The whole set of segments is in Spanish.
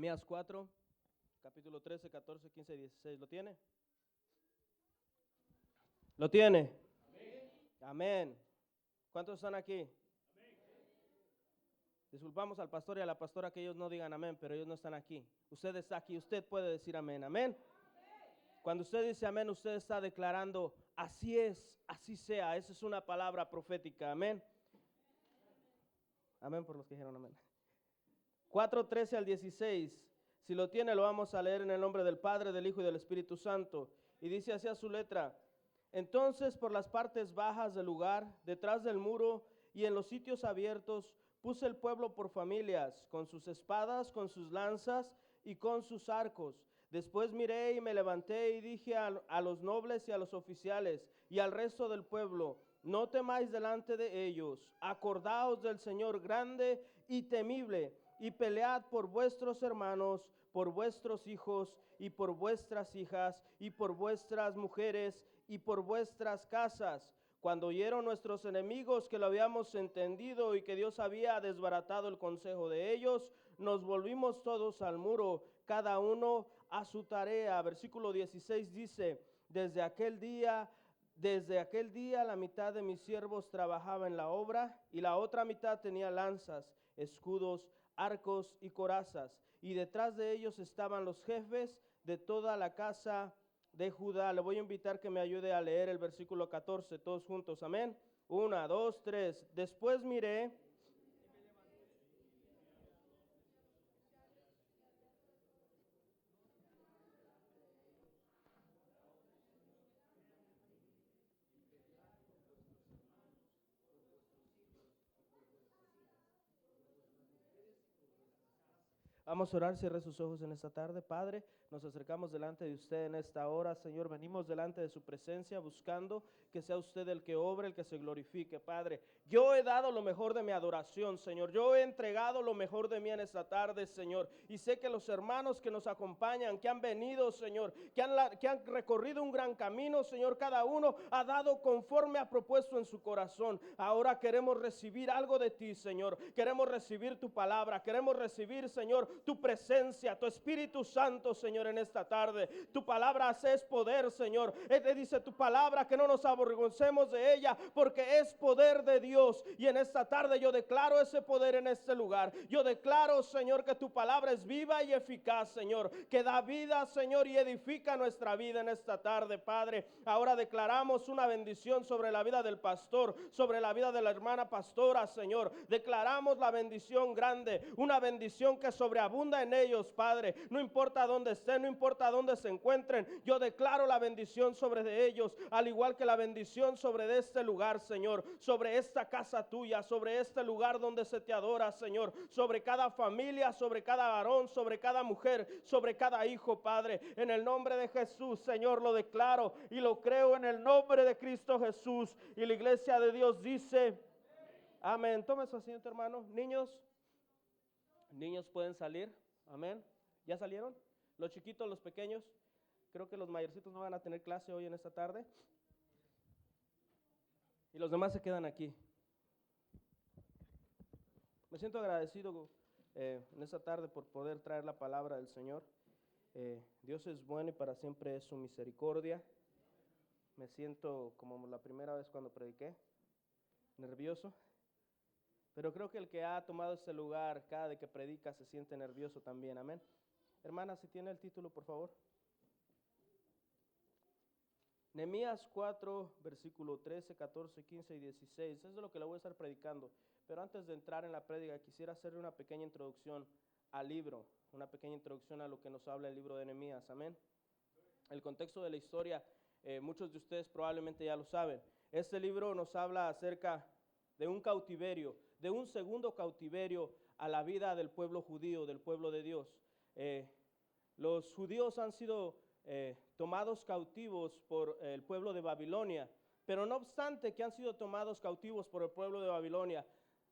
Nehemías 4, capítulo 13, 14, 15 y 16. ¿Lo tiene? ¿Lo tiene? Amén. Amén. ¿Cuántos están aquí? Amén. Disculpamos al pastor y a la pastora que ellos no digan amén, pero ellos no están aquí. Usted está aquí, usted puede decir amén. Amén. Cuando usted dice amén, usted está declarando, así es, así sea. Esa es una palabra profética. Amén. Amén por los que dijeron amén. 4, 13 al 16. Si lo tiene, lo vamos a leer en el nombre del Padre, del Hijo y del Espíritu Santo. Y dice así a su letra: entonces por las partes bajas del lugar, detrás del muro y en los sitios abiertos, puse el pueblo por familias, con sus espadas, con sus lanzas y con sus arcos. Después miré y me levanté y dije a los nobles y a los oficiales y al resto del pueblo: no temáis delante de ellos, acordaos del Señor grande y temible, y pelead por vuestros hermanos, por vuestros hijos y por vuestras hijas y por vuestras mujeres y por vuestras casas. Cuando oyeron nuestros enemigos que lo habíamos entendido y que Dios había desbaratado el consejo de ellos, nos volvimos todos al muro, cada uno a su tarea. Versículo 16 dice: desde aquel día la mitad de mis siervos trabajaba en la obra y la otra mitad tenía lanzas, escudos, arcos y corazas, y detrás de ellos estaban los jefes de toda la casa de Judá. Le voy a invitar que me ayude a leer el versículo 14, todos juntos, amén. 1, 2, 3. Después miré Vamos a orar, cierre sus ojos en esta tarde. Padre, nos acercamos delante de usted en esta hora, Señor. Venimos delante de su presencia buscando que sea usted el que obre, el que se glorifique, Padre. Yo he dado lo mejor de mi adoración, Señor. Yo he entregado lo mejor de mí en esta tarde, Señor. Y sé que los hermanos que nos acompañan, que han venido, Señor, que han recorrido un gran camino, Señor, cada uno ha dado conforme ha propuesto en su corazón. Ahora queremos recibir algo de ti, Señor. Queremos recibir tu palabra. Queremos recibir, Señor, tu presencia, tu Espíritu Santo, Señor, en esta tarde. Tu palabra es poder, Señor. Te dice tu palabra que no nos avergoncemos de ella, porque es poder de Dios. Y en esta tarde yo declaro ese poder en este lugar. Yo declaro, Señor, que tu palabra es viva y eficaz, Señor, que da vida, Señor, y edifica nuestra vida en esta tarde, Padre. Ahora declaramos una bendición sobre la vida del pastor, sobre la vida de la hermana pastora, Señor. Declaramos la bendición grande, una bendición que sobreabunda en ellos, Padre. No importa dónde estén, no importa dónde se encuentren, yo declaro la bendición sobre de ellos, al igual que la bendición sobre de este lugar, Señor, sobre esta casa tuya, sobre este lugar donde se te adora, Señor, sobre cada familia, sobre cada varón, sobre cada mujer, sobre cada hijo, Padre. En el nombre de Jesús, Señor, lo declaro y lo creo en el nombre de Cristo Jesús. Y la iglesia de Dios dice amén. Tome su asiento, hermano. Niños pueden salir, amén. ¿Ya salieron? Los chiquitos, los pequeños. Creo que los mayorcitos no van a tener clase hoy en esta tarde. Y los demás se quedan aquí. Me siento agradecido en esta tarde por poder traer la palabra del Señor. Dios es bueno y para siempre es su misericordia. Me siento como la primera vez cuando prediqué, nervioso. Pero creo que el que ha tomado este lugar cada vez que predica se siente nervioso también, amén. Hermana, si tiene el título, por favor. Nehemías 4, versículo 13, 14, 15 y 16. Eso es lo que le voy a estar predicando. Pero antes de entrar en la prédica, quisiera hacerle una pequeña introducción al libro, una pequeña introducción a lo que nos habla el libro de Nehemías, amén. El contexto de la historia, muchos de ustedes probablemente ya lo saben. Este libro nos habla acerca de un cautiverio, de un segundo cautiverio a la vida del pueblo judío, del pueblo de Dios. Los judíos han sido tomados cautivos por el pueblo de Babilonia, pero no obstante que han sido tomados cautivos por el pueblo de Babilonia,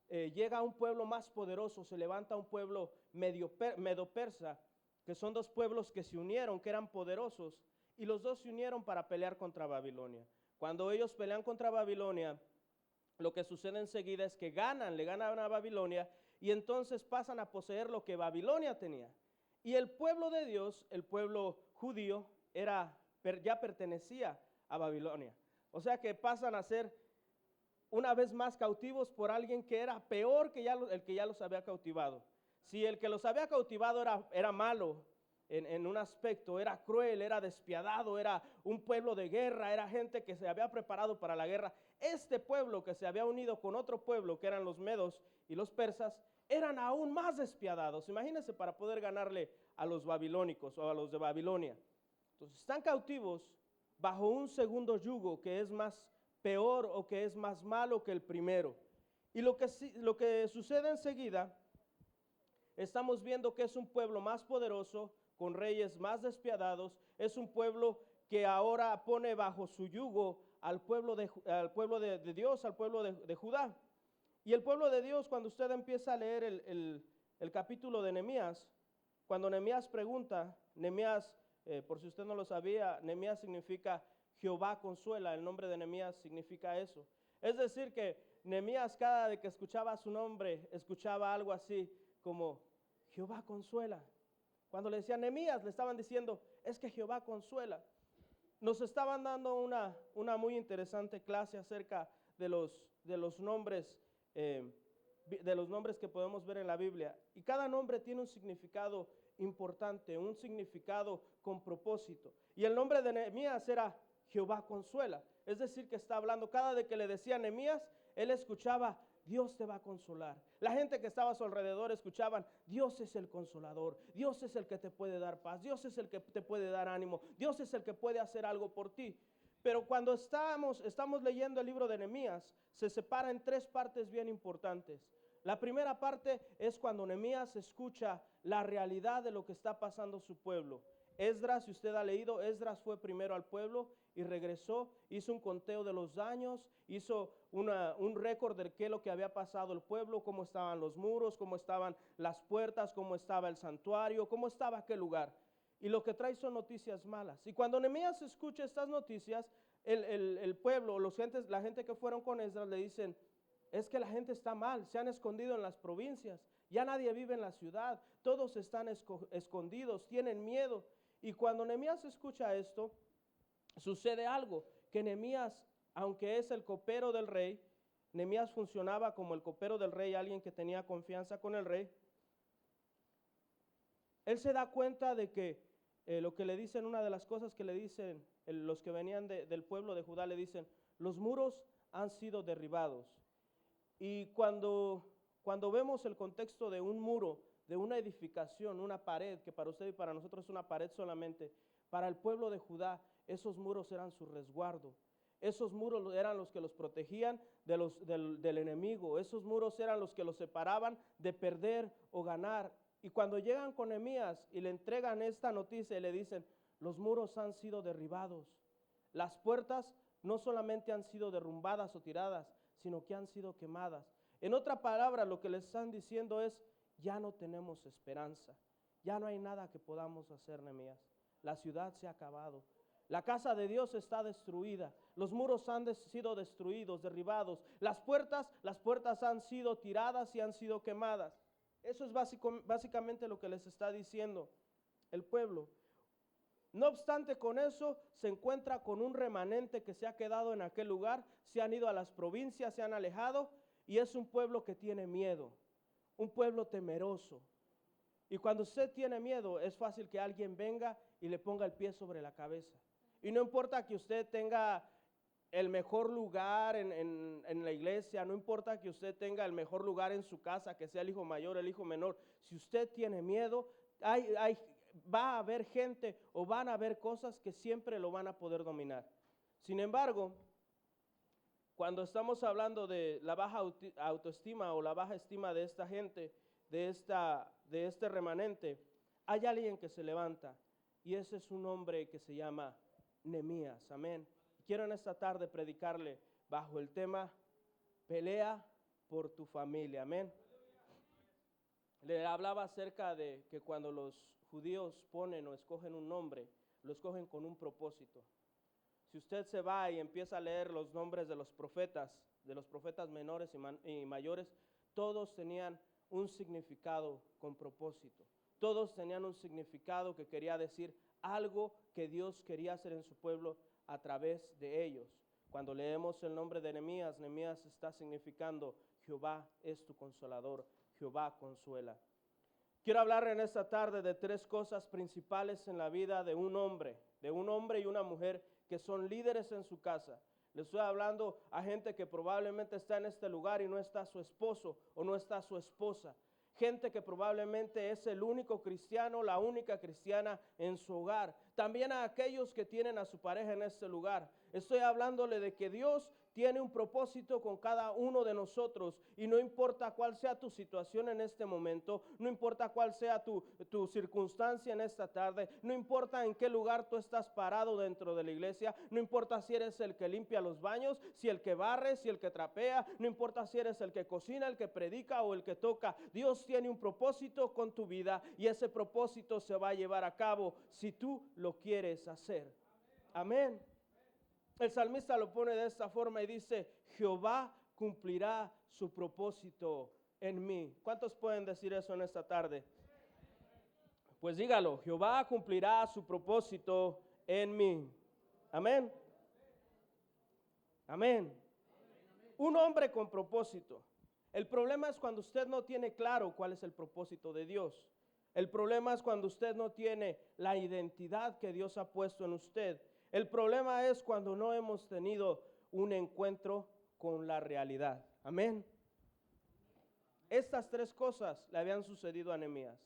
llega un pueblo más poderoso, se levanta un pueblo medo-persa, que son dos pueblos que se unieron, que eran poderosos, y los dos se unieron para pelear contra Babilonia. Cuando ellos pelean contra Babilonia, lo que sucede enseguida es que le ganan a Babilonia, y entonces pasan a poseer lo que Babilonia tenía. Y el pueblo de Dios, el pueblo judío, ya pertenecía a Babilonia. O sea que pasan a ser una vez más cautivos por alguien que era peor que el que ya los había cautivado. Si el que los había cautivado era malo en un aspecto, era cruel, era despiadado, era un pueblo de guerra, era gente que se había preparado para la guerra, este pueblo que se había unido con otro pueblo que eran los medos y los persas, eran aún más despiadados. Imagínense, para poder ganarle a los babilónicos o a los de Babilonia. Entonces están cautivos bajo un segundo yugo que es más peor o que es más malo que el primero. Y lo que sucede enseguida, estamos viendo que es un pueblo más poderoso, con reyes más despiadados, es un pueblo que ahora pone bajo su yugo al pueblo de Dios, al pueblo de Judá. Y el pueblo de Dios, cuando usted empieza a leer el capítulo de Nehemías, cuando Nehemías pregunta, Nehemías, por si usted no lo sabía, Nehemías significa Jehová consuela, el nombre de Nehemías significa eso. Es decir que Nehemías, cada vez que escuchaba su nombre, escuchaba algo así como Jehová consuela. Cuando le decían Nehemías, le estaban diciendo, es que Jehová consuela. Nos estaban dando una muy interesante clase acerca de los nombres, que podemos ver en la Biblia. Y cada nombre tiene un significado importante, un significado con propósito. Y el nombre de Nehemías era Jehová consuela. Es decir, que está hablando, cada vez que le decía Nehemías, él escuchaba, Dios te va a consolar. La gente que estaba a su alrededor escuchaban, Dios es el consolador, Dios es el que te puede dar paz, Dios es el que te puede dar ánimo, Dios es el que puede hacer algo por ti. Pero cuando estamos leyendo el libro de Nehemías, se separa en tres partes bien importantes. La primera parte es cuando Nehemías escucha la realidad de lo que está pasando su pueblo. Esdras, si usted ha leído, Esdras fue primero al pueblo y regresó, hizo un conteo de los daños, hizo un récord de qué es lo que había pasado el pueblo, cómo estaban los muros, cómo estaban las puertas, cómo estaba el santuario, cómo estaba aquel lugar. Y lo que trae son noticias malas. Y cuando Nehemías escucha estas noticias, el pueblo, la gente que fueron con Esdras le dicen, es que la gente está mal, se han escondido en las provincias, ya nadie vive en la ciudad, todos están escondidos, tienen miedo. Y cuando Nehemías escucha esto, sucede algo, que Nehemías, aunque es el copero del rey, Nehemías funcionaba como el copero del rey, alguien que tenía confianza con el rey. Él se da cuenta de que lo que le dicen, una de las cosas que le dicen los que venían del pueblo de Judá, le dicen, los muros han sido derribados. Y cuando vemos el contexto de un muro, de una edificación, una pared, que para usted y para nosotros es una pared solamente, para el pueblo de Judá, esos muros eran su resguardo. Esos muros eran los que los protegían del enemigo. Esos muros eran los que los separaban de perder o ganar. Y cuando llegan con Nehemías y le entregan esta noticia y le dicen, los muros han sido derribados. Las puertas no solamente han sido derrumbadas o tiradas, sino que han sido quemadas. En otra palabra, lo que les están diciendo es, ya no tenemos esperanza. Ya no hay nada que podamos hacer, Nehemías. La ciudad se ha acabado. La casa de Dios está destruida. Los muros han sido destruidos, derribados. Las puertas han sido tiradas y han sido quemadas. Eso es básicamente lo que les está diciendo el pueblo. No obstante, con eso se encuentra con un remanente que se ha quedado en aquel lugar, se han ido a las provincias, se han alejado, y es un pueblo que tiene miedo, un pueblo temeroso. Y cuando usted tiene miedo, es fácil que alguien venga y le ponga el pie sobre la cabeza. Y no importa que usted tenga el mejor lugar en la iglesia, no importa que usted tenga el mejor lugar en su casa, que sea el hijo mayor, el hijo menor, si usted tiene miedo, va a haber gente o van a haber cosas que siempre lo van a poder dominar. Sin embargo, cuando estamos hablando de la baja autoestima o la baja estima de esta gente, de este remanente, hay alguien que se levanta, y ese es un hombre que se llama Nehemías. Amén. Quiero en esta tarde predicarle bajo el tema, pelea por tu familia. Amén. Le hablaba acerca de que cuando los judíos ponen o escogen un nombre, lo escogen con un propósito. Si usted se va y empieza a leer los nombres de los profetas menores y mayores, todos tenían un significado con propósito. Todos tenían un significado que quería decir algo que Dios quería hacer en su pueblo a través de ellos. Cuando leemos el nombre de Nehemías, Nehemías está significando Jehová es tu consolador, Jehová consuela. Quiero hablar en esta tarde de 3 cosas principales en la vida de un hombre y una mujer que son líderes en su casa. Le estoy hablando a gente que probablemente está en este lugar y no está su esposo o no está su esposa. Gente que probablemente es el único cristiano, la única cristiana en su hogar. También a aquellos que tienen a su pareja en este lugar. Estoy hablándole de que Dios tiene un propósito con cada uno de nosotros y no importa cuál sea tu situación en este momento, no importa cuál sea tu circunstancia en esta tarde, no importa en qué lugar tú estás parado dentro de la iglesia, no importa si eres el que limpia los baños, si el que barre, si el que trapea, no importa si eres el que cocina, el que predica o el que toca. Dios tiene un propósito con tu vida y ese propósito se va a llevar a cabo si tú lo quieres hacer. Amén. El salmista lo pone de esta forma y dice, Jehová cumplirá su propósito en mí. ¿Cuántos pueden decir eso en esta tarde? Pues dígalo, Jehová cumplirá su propósito en mí. Amén. Amén. Un hombre con propósito. El problema es cuando usted no tiene claro cuál es el propósito de Dios. El problema es cuando usted no tiene la identidad que Dios ha puesto en usted. El problema es cuando no hemos tenido un encuentro con la realidad. Amén. Estas 3 cosas le habían sucedido a Nehemías.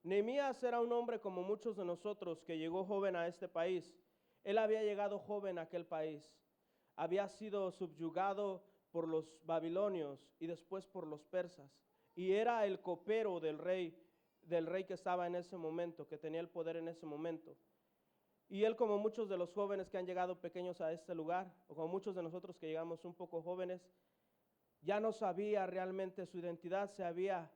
Nehemías era un hombre como muchos de nosotros que llegó joven a este país. Él había llegado joven a aquel país. Había sido subyugado por los babilonios y después por los persas. Y era el copero del rey que estaba en ese momento, que tenía el poder en ese momento. Y él, como muchos de los jóvenes que han llegado pequeños a este lugar, o como muchos de nosotros que llegamos un poco jóvenes, ya no sabía realmente su identidad, se había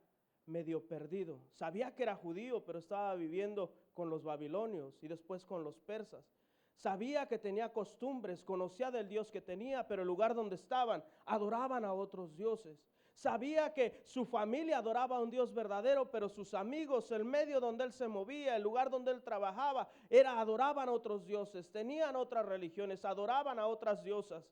medio perdido. Sabía que era judío, pero estaba viviendo con los babilonios y después con los persas. Sabía que tenía costumbres, conocía del Dios que tenía, pero el lugar donde estaban adoraban a otros dioses. Sabía que su familia adoraba a un Dios verdadero, pero sus amigos, el medio donde él se movía, el lugar donde él trabajaba, adoraban a otros dioses, tenían otras religiones, adoraban a otras diosas.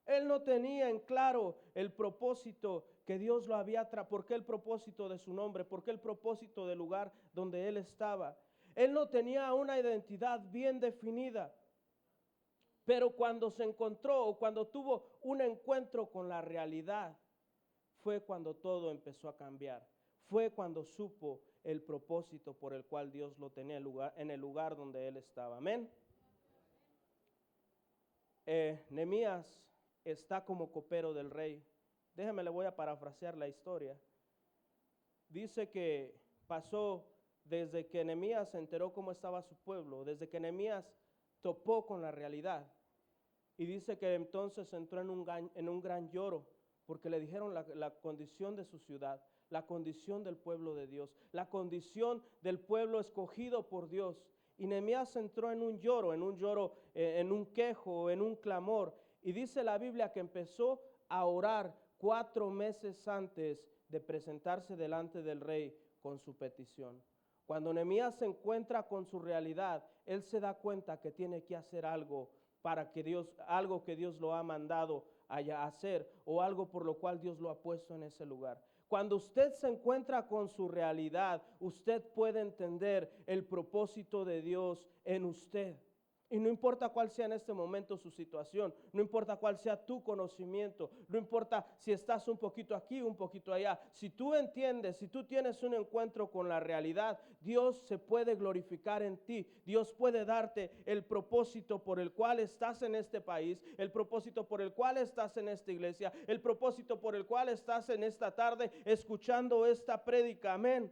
Él no tenía en claro el propósito que Dios lo había traído. ¿Por qué el propósito de su nombre? ¿Por qué el propósito del lugar donde él estaba? Él no tenía una identidad bien definida. Pero cuando se encontró o cuando tuvo un encuentro con la realidad, fue cuando todo empezó a cambiar. Fue cuando supo el propósito por el cual Dios lo tenía en el lugar donde él estaba. Amén. Nehemías está como copero del rey. Déjeme, le voy a parafrasear la historia. Dice que pasó desde que Nehemías se enteró cómo estaba su pueblo, desde que Nehemías topó con la realidad. Y dice que entonces entró en un gran lloro, porque le dijeron la condición de su ciudad, la condición del pueblo de Dios, la condición del pueblo escogido por Dios. Y Nehemías entró en un lloro, en un quejo, en un clamor. Y dice la Biblia que empezó a orar 4 meses antes de presentarse delante del rey con su petición. Cuando Nehemías se encuentra con su realidad, él se da cuenta que tiene que hacer algo algo que Dios lo ha mandado a hacer, o algo por lo cual Dios lo ha puesto en ese lugar. Cuando usted se encuentra con su realidad, usted puede entender el propósito de Dios en usted. Y no importa cuál sea en este momento su situación, no importa cuál sea tu conocimiento, no importa si estás un poquito aquí, un poquito allá. Si tú entiendes, si tú tienes un encuentro con la realidad, Dios se puede glorificar en ti. Dios puede darte el propósito por el cual estás en este país, el propósito por el cual estás en esta iglesia, el propósito por el cual estás en esta tarde escuchando esta prédica. Amén.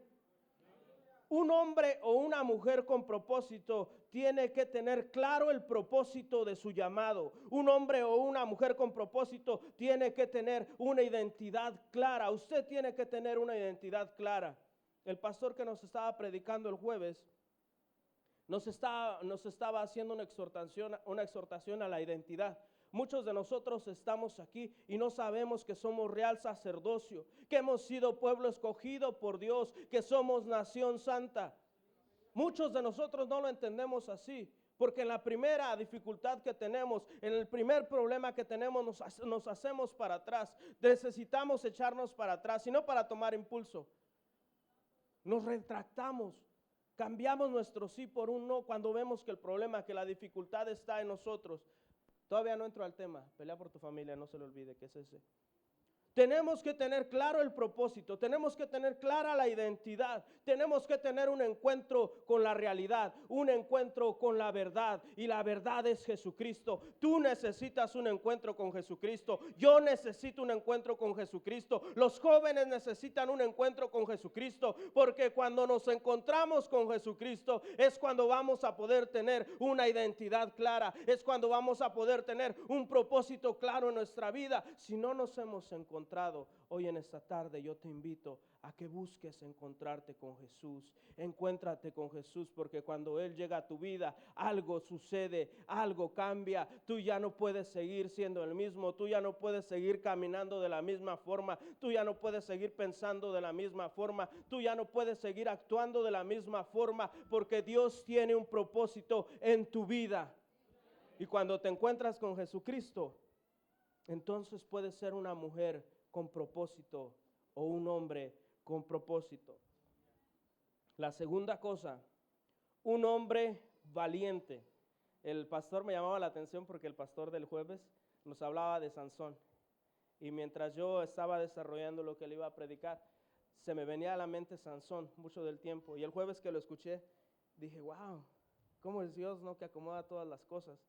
Un hombre o una mujer con propósito tiene que tener claro el propósito de su llamado. Un hombre o una mujer con propósito tiene que tener una identidad clara. Usted tiene que tener una identidad clara. El pastor que nos estaba predicando el jueves nos estaba haciendo una exhortación a la identidad. Muchos de nosotros estamos aquí y no sabemos que somos real sacerdocio, que hemos sido pueblo escogido por Dios, que somos nación santa. Muchos de nosotros no lo entendemos así, porque en la primera dificultad que tenemos, en el primer problema que tenemos, nos hacemos para atrás. Necesitamos echarnos para atrás, y no para tomar impulso. Nos retractamos, cambiamos nuestro sí por un no cuando vemos que el problema, que la dificultad está en nosotros. Todavía no entro al tema, pelea por tu familia, no se le olvide que es ese. Tenemos que tener claro el propósito, tenemos que tener clara la identidad, tenemos que tener un encuentro con la realidad, un encuentro con la verdad, y la verdad es Jesucristo. Tú necesitas un encuentro con Jesucristo, yo necesito un encuentro con Jesucristo, los jóvenes necesitan un encuentro con Jesucristo, porque cuando nos encontramos con Jesucristo es cuando vamos a poder tener una identidad clara, es cuando vamos a poder tener un propósito claro en nuestra vida. Si no nos hemos encontrado hoy en esta tarde, yo te invito a que busques encontrarte con Jesús. Encuéntrate con Jesús, porque cuando Él llega a tu vida, algo sucede, algo cambia. Tú ya no puedes seguir siendo el mismo, tú ya no puedes seguir caminando de la misma forma, tú ya no puedes seguir pensando de la misma forma, tú ya no puedes seguir actuando de la misma forma, porque Dios tiene un propósito en tu vida. Y cuando te encuentras con Jesucristo, entonces puedes ser una mujer con propósito o un hombre con propósito. La segunda cosa, un hombre valiente. El pastor me llamaba la atención porque el pastor del jueves nos hablaba de Sansón. Y mientras yo estaba desarrollando lo que le iba a predicar, se me venía a la mente Sansón mucho del tiempo. Y el jueves que lo escuché, dije, wow, ¿cómo es Dios, no, que acomoda todas las cosas?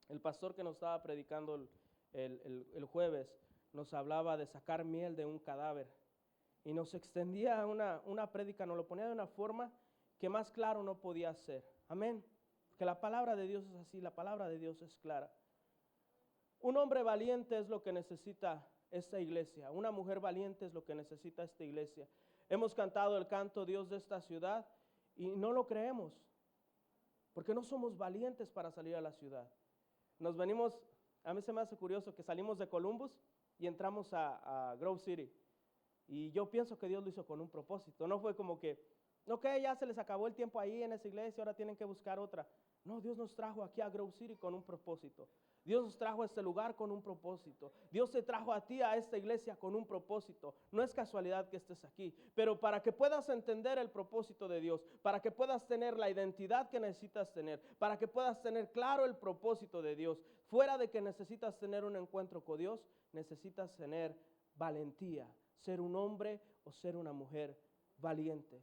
El pastor que nos estaba predicando el jueves nos hablaba de sacar miel de un cadáver y nos extendía una prédica, nos lo ponía de una forma que más claro no podía ser. Amén. Que la palabra de Dios es así, la palabra de Dios es clara. Un hombre valiente es lo que necesita esta iglesia, una mujer valiente es lo que necesita esta iglesia. Hemos cantado el canto Dios de esta ciudad y no lo creemos, porque no somos valientes para salir a la ciudad. Nos venimos, a mí se me hace curioso que salimos de Columbus y entramos a Grove City. Y yo pienso que Dios lo hizo con un propósito. No fue como que, ok, ya se les acabó el tiempo ahí en esa iglesia, ahora tienen que buscar otra. No, Dios nos trajo aquí a Grove City con un propósito. Dios nos trajo a este lugar con un propósito. Dios te trajo a ti a esta iglesia con un propósito. No es casualidad que estés aquí, pero para que puedas entender el propósito de Dios, para que puedas tener la identidad que necesitas tener, para que puedas tener claro el propósito de Dios, fuera de que necesitas tener un encuentro con Dios, necesitas tener valentía, ser un hombre o ser una mujer valiente.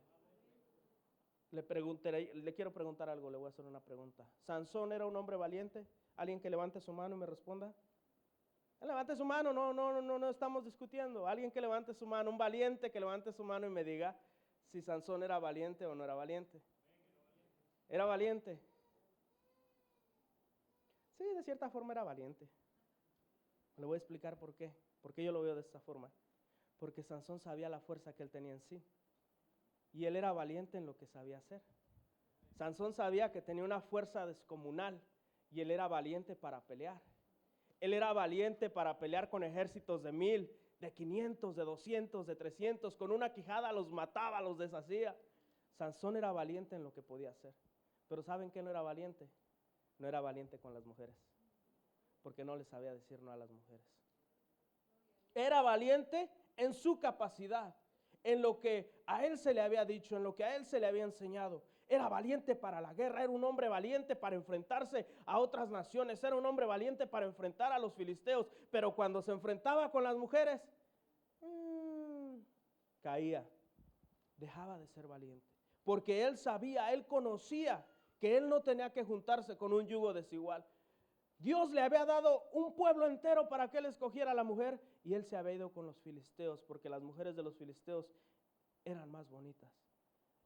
Le quiero preguntar algo, le voy a hacer una pregunta. ¿Sansón era un hombre valiente? ¿Alguien que levante su mano y me responda? Levante su mano, no estamos discutiendo. Alguien que levante su mano, un valiente que levante su mano y me diga si Sansón era valiente o no era valiente. ¿Era valiente? Sí, de cierta forma era valiente. Le voy a explicar por qué. ¿Por qué yo lo veo de esta forma? Porque Sansón sabía la fuerza que él tenía en sí. Y él era valiente en lo que sabía hacer. Sansón sabía que tenía una fuerza descomunal y él era valiente para pelear. Él era valiente para pelear con ejércitos de 1000, de 500, de 200, de 300. Con una quijada los mataba, los deshacía. Sansón era valiente en lo que podía hacer. Pero ¿saben qué no era valiente? No era valiente con las mujeres, porque no les sabía decir no a las mujeres. Era valiente en su capacidad, en lo que a él se le había dicho, en lo que a él se le había enseñado. Era valiente para la guerra, era un hombre valiente para enfrentarse a otras naciones, era un hombre valiente para enfrentar a los filisteos, pero cuando se enfrentaba con las mujeres, caía, dejaba de ser valiente, porque él sabía, él conocía que él no tenía que juntarse con un yugo desigual. Dios le había dado un pueblo entero para que él escogiera a la mujer y él se había ido con los filisteos porque las mujeres de los filisteos eran más bonitas.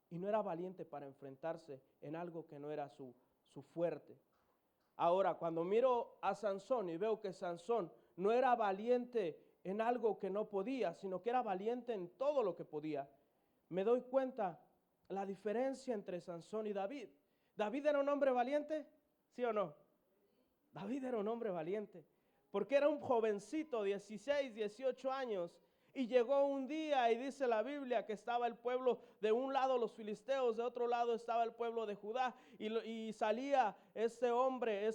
Y no era valiente para enfrentarse en algo que no era su fuerte. Ahora, cuando miro a Sansón y veo que Sansón no era valiente en algo que no podía, sino que era valiente en todo lo que podía, me doy cuenta la diferencia entre Sansón y David. ¿David era un hombre valiente? ¿Sí o no? David era un hombre valiente, porque era un jovencito, 16, 18 años, y llegó un día y dice la Biblia que estaba el pueblo, de un lado los filisteos, de otro lado estaba el pueblo de Judá, y salía este hombre,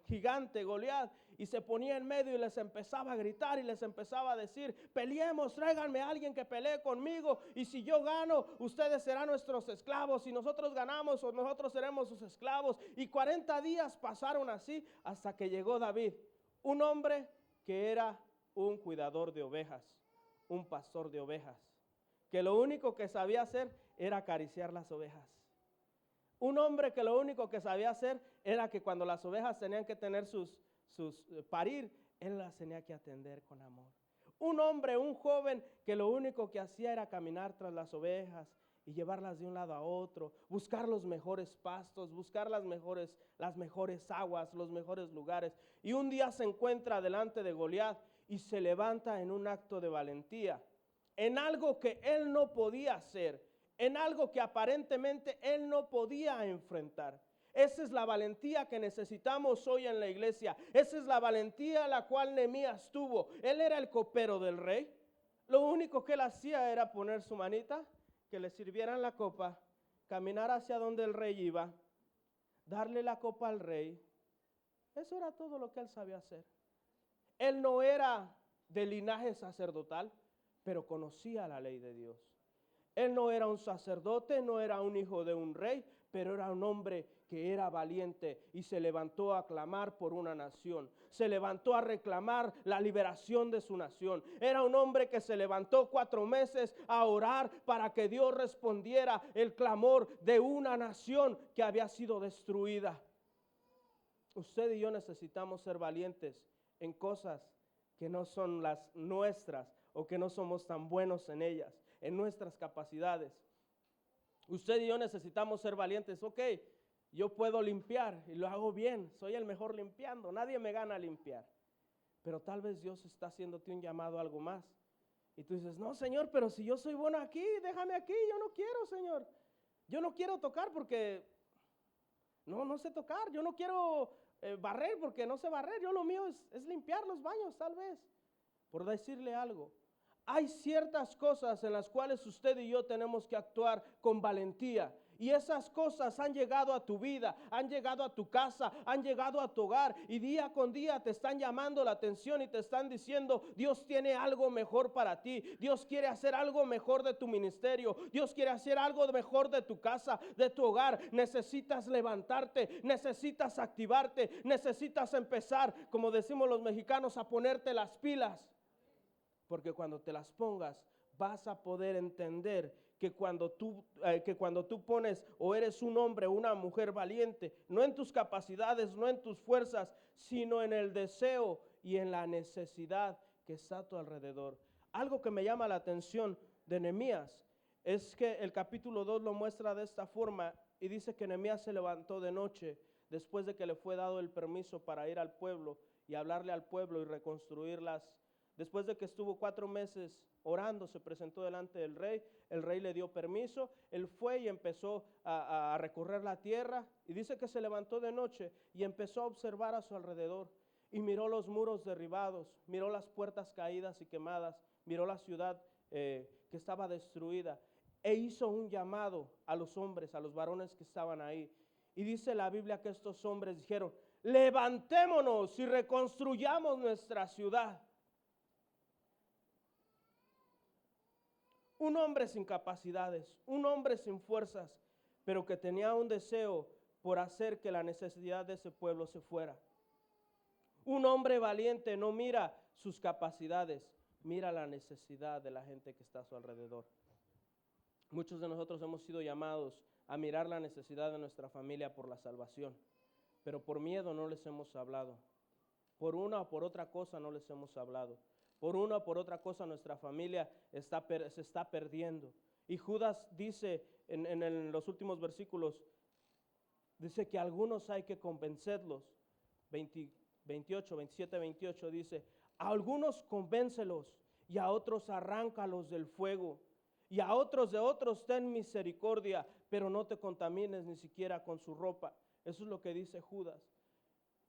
gigante Goliat, y se ponía en medio y les empezaba a gritar y les empezaba a decir: peleemos, tráiganme a alguien que pelee conmigo, y si yo gano, ustedes serán nuestros esclavos, si nosotros ganamos, o nosotros seremos sus esclavos. Y 40 días pasaron así hasta que llegó David, un hombre que era un cuidador de ovejas, un pastor de ovejas, que lo único que sabía hacer era acariciar las ovejas. Un hombre que lo único que sabía hacer era que cuando las ovejas tenían que tener sus parir, él las tenía que atender con amor. Un hombre, un joven que lo único que hacía era caminar tras las ovejas y llevarlas de un lado a otro, buscar los mejores pastos, buscar las mejores aguas, los mejores lugares. Y un día se encuentra delante de Goliat y se levanta en un acto de valentía, en algo que él no podía hacer, en algo que aparentemente él no podía enfrentar. Esa es la valentía que necesitamos hoy en la iglesia. Esa es la valentía la cual Nehemías tuvo. Él era el copero del rey. Lo único que él hacía era poner su manita, que le sirvieran la copa, caminar hacia donde el rey iba, darle la copa al rey. Eso era todo lo que él sabía hacer. Él no era de linaje sacerdotal, pero conocía la ley de Dios. Él no era un sacerdote, no era un hijo de un rey, pero era un hombre que era valiente y se levantó a clamar por una nación. Se levantó a reclamar la liberación de su nación. Era un hombre que se levantó 4 meses a orar para que Dios respondiera el clamor de una nación que había sido destruida. Usted y yo necesitamos ser valientes en cosas que no son las nuestras o que no somos tan buenos en ellas, en nuestras capacidades. Usted y yo necesitamos ser valientes. Ok, yo puedo limpiar y lo hago bien, soy el mejor limpiando, nadie me gana a limpiar. Pero tal vez Dios está haciéndote un llamado a algo más. Y tú dices: no, Señor, pero si yo soy bueno aquí, déjame aquí, yo no quiero, Señor. Yo no quiero tocar porque no sé tocar, yo no quiero barrer porque no sé barrer, yo lo mío es limpiar los baños tal vez. Por decirle algo, hay ciertas cosas en las cuales usted y yo tenemos que actuar con valentía. Y esas cosas han llegado a tu vida, han llegado a tu casa, han llegado a tu hogar. Y día con día te están llamando la atención y te están diciendo: Dios tiene algo mejor para ti. Dios quiere hacer algo mejor de tu ministerio. Dios quiere hacer algo mejor de tu casa, de tu hogar. Necesitas levantarte, necesitas activarte, necesitas empezar, como decimos los mexicanos, a ponerte las pilas. Porque cuando te las pongas, vas a poder entender que cuando tú pones o eres un hombre o una mujer valiente, no en tus capacidades, no en tus fuerzas, sino en el deseo y en la necesidad que está a tu alrededor. Algo que me llama la atención de Nehemías es que el capítulo 2 lo muestra de esta forma y dice que Nehemías se levantó de noche después de que le fue dado el permiso para ir al pueblo y hablarle al pueblo y reconstruirlas. Después de que estuvo 4 meses orando, se presentó delante del rey. El rey le dio permiso. Él fue y empezó a recorrer la tierra. Y dice que se levantó de noche y empezó a observar a su alrededor. Y miró los muros derribados, miró las puertas caídas y quemadas, miró la ciudad que estaba destruida. E hizo un llamado a los hombres, a los varones que estaban ahí. Y dice la Biblia que estos hombres dijeron: levantémonos y reconstruyamos nuestra ciudad. Un hombre sin capacidades, un hombre sin fuerzas, pero que tenía un deseo por hacer que la necesidad de ese pueblo se fuera. Un hombre valiente no mira sus capacidades, mira la necesidad de la gente que está a su alrededor. Muchos de nosotros hemos sido llamados a mirar la necesidad de nuestra familia por la salvación, pero por miedo no les hemos hablado. Por una o por otra cosa no les hemos hablado. Por una o por otra cosa nuestra familia se está perdiendo. Y Judas dice en los últimos versículos, dice que a algunos hay que convencerlos. 27, 28 dice: a algunos convéncelos y a otros arráncalos del fuego. Y a otros de otros ten misericordia, pero no te contamines ni siquiera con su ropa. Eso es lo que dice Judas.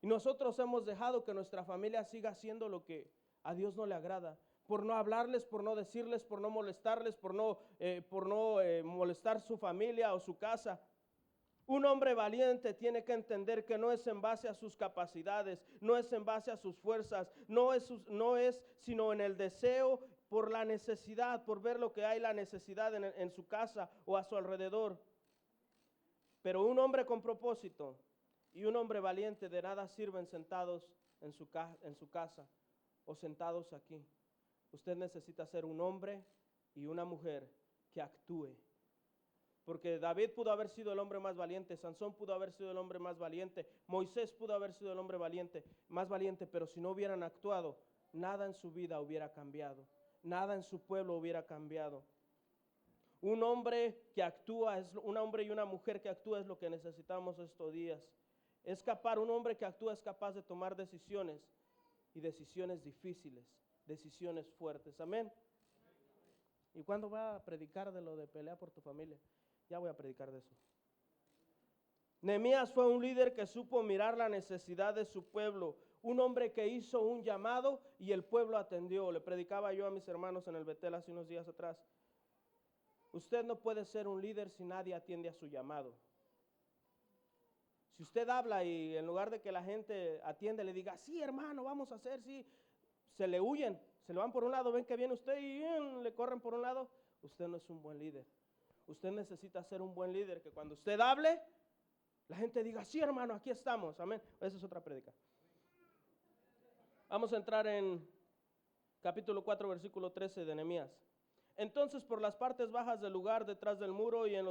Y nosotros hemos dejado que nuestra familia siga haciendo lo que a Dios no le agrada. Por no hablarles, por no decirles, por no molestarles, por no molestar su familia o su casa. Un hombre valiente tiene que entender que no es en base a sus capacidades, no es en base a sus fuerzas, no es sino en el deseo por la necesidad, por ver lo que hay la necesidad en su casa o a su alrededor. Pero un hombre con propósito y un hombre valiente de nada sirven sentados en su casa o sentados aquí. Usted necesita ser un hombre y una mujer que actúe. Porque David pudo haber sido el hombre más valiente, Sansón pudo haber sido el hombre más valiente, Moisés pudo haber sido el hombre más valiente, pero si no hubieran actuado, nada en su vida hubiera cambiado, nada en su pueblo hubiera cambiado. Un hombre que actúa, un hombre y una mujer que actúa es lo que necesitamos estos días. Un hombre que actúa es capaz de tomar decisiones y decisiones difíciles, decisiones fuertes. Amén. ¿Y cuándo va a predicar de lo de pelear por tu familia? Ya voy a predicar de eso. Nehemías fue un líder que supo mirar la necesidad de su pueblo, un hombre que hizo un llamado y el pueblo atendió. Le predicaba yo a mis hermanos en el Betel hace unos días atrás. Usted no puede ser un líder si nadie atiende a su llamado. Si usted habla y en lugar de que la gente atiende le diga, sí hermano, vamos a hacer, sí, se le huyen, se le van por un lado, ven que viene usted y le corren por un lado, usted no es un buen líder. Usted necesita ser un buen líder, que cuando usted hable, la gente diga, sí hermano, aquí estamos, amén. Esa es otra prédica. Vamos a entrar en capítulo 4, versículo 13 de Nehemías. Entonces por las partes bajas del lugar, detrás del muro y en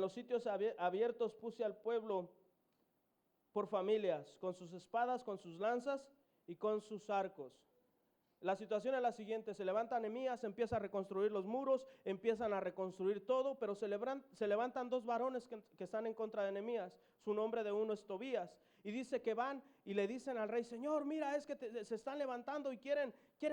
los sitios abiertos puse al pueblo por familias, con sus espadas, con sus lanzas y con sus arcos. La situación es la siguiente: se levanta Nehemías, empieza a reconstruir los muros, empiezan a reconstruir todo, pero se levantan dos varones que están en contra de Nehemías. Su nombre de uno es Tobías, y dice que van y le dicen al rey, Señor, mira, es que se están levantando y quieren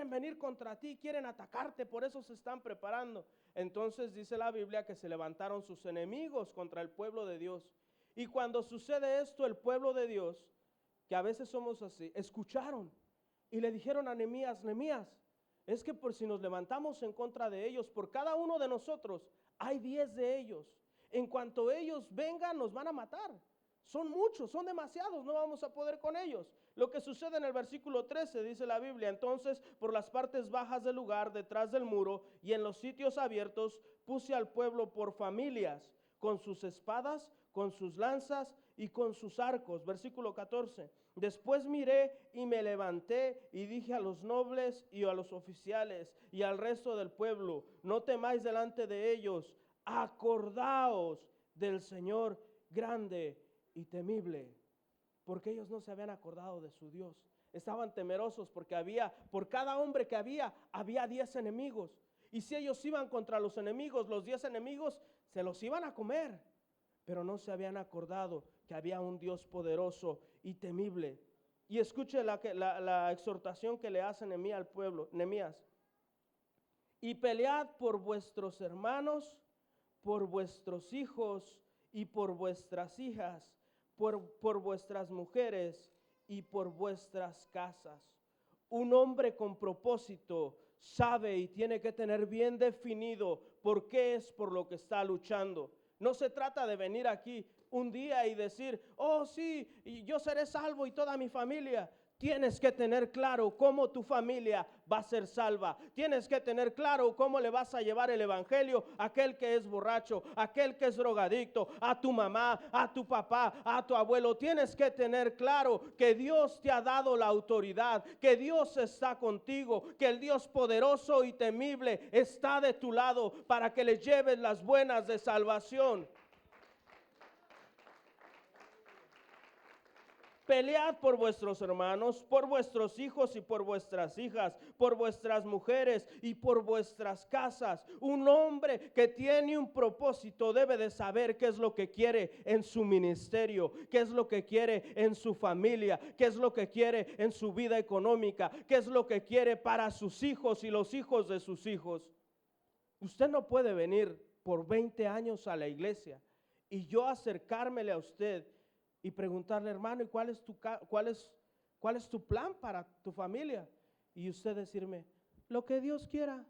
venir contra ti, quieren atacarte, por eso se están preparando. Entonces dice la Biblia que se levantaron sus enemigos contra el pueblo de Dios. Y cuando sucede esto, el pueblo de Dios, que a veces somos así, escucharon y le dijeron a Nehemías, Nehemías, es que por si nos levantamos en contra de ellos, por cada uno de nosotros hay 10 de ellos. En cuanto ellos vengan, nos van a matar. Son muchos, son demasiados, no vamos a poder con ellos. Lo que sucede en el versículo 13, dice la Biblia, entonces por las partes bajas del lugar, detrás del muro y en los sitios abiertos, puse al pueblo por familias, con sus espadas, con sus lanzas y con sus arcos. Versículo 14. Después miré y me levanté y dije a los nobles y a los oficiales y al resto del pueblo, no temáis delante de ellos, acordaos del Señor grande y temible. Porque ellos no se habían acordado de su Dios. Estaban temerosos porque por cada hombre que había 10 enemigos. Y si ellos iban contra los enemigos, los 10 enemigos se los iban a comer. Pero no se habían acordado que había un Dios poderoso y temible. Y escuche la exhortación que le hace Nehemías al pueblo. Nehemías: y pelead por vuestros hermanos, por vuestros hijos y por vuestras hijas, por vuestras mujeres y por vuestras casas. Un hombre con propósito sabe y tiene que tener bien definido por qué es por lo que está luchando. No se trata de venir aquí un día y decir, oh sí, y yo seré salvo y toda mi familia. Tienes que tener claro cómo tu familia va a ser salva. Tienes que tener claro cómo le vas a llevar el evangelio a aquel que es borracho, a aquel que es drogadicto, a tu mamá, a tu papá, a tu abuelo. Tienes que tener claro que Dios te ha dado la autoridad, que Dios está contigo, que el Dios poderoso y temible está de tu lado para que le lleves las buenas de salvación. Pelead por vuestros hermanos, por vuestros hijos y por vuestras hijas, por vuestras mujeres y por vuestras casas. Un hombre que tiene un propósito debe de saber qué es lo que quiere en su ministerio, qué es lo que quiere en su familia, qué es lo que quiere en su vida económica, qué es lo que quiere para sus hijos y los hijos de sus hijos. Usted no puede venir por 20 años a la iglesia y yo acercármele a usted y preguntarle, hermano, ¿y cuál es tu plan para tu familia? Y usted decirme, lo que Dios quiera.